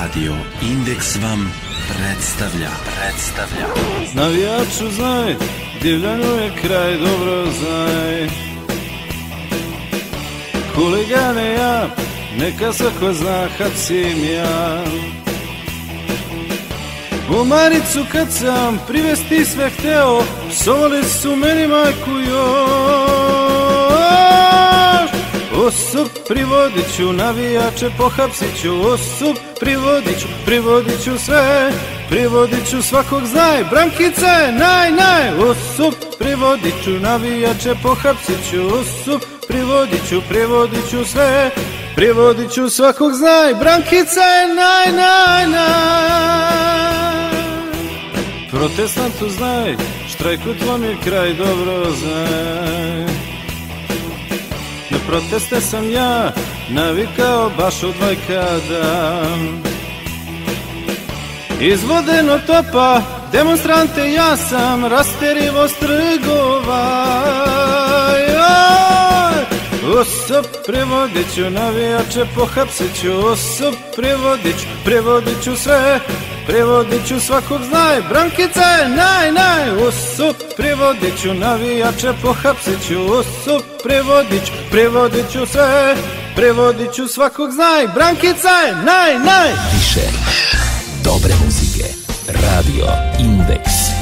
Radio Indeks vam predstavlja. Navijaču znaj, divljanu je kraj, dobro znaj. Huligane ja, neka svako zna, hapsim ja. U Maricu kad sam privesti sve hteo, psovali su meni majku još. Osup privodiću, navijače pohapsiću. Osup privodiću sve, privodiću svakog znaj. Brankice, naj, osup privodiću, navijače pohapsiću. Osup privodiću sve, privodiću svakog znaj. Brankice, naj. Protestantu znaj, štrajkut vam je kraj, dobro znaj. Na proteste sam ja navikao baš od vajkada. Iz vodeno topa demonstrante ja sam rasterivo strgova. Osup prevodiću, navijače pohapsiću. Osup prevodiću sve, prevodiću svakog znaj. Brankice, naj, osup prevodiću, navijače pohapsiću. Osup prevodiću sve, prevodiću svakog znaj. Brankice, naj. Više dobre muzike. Radio Indeks.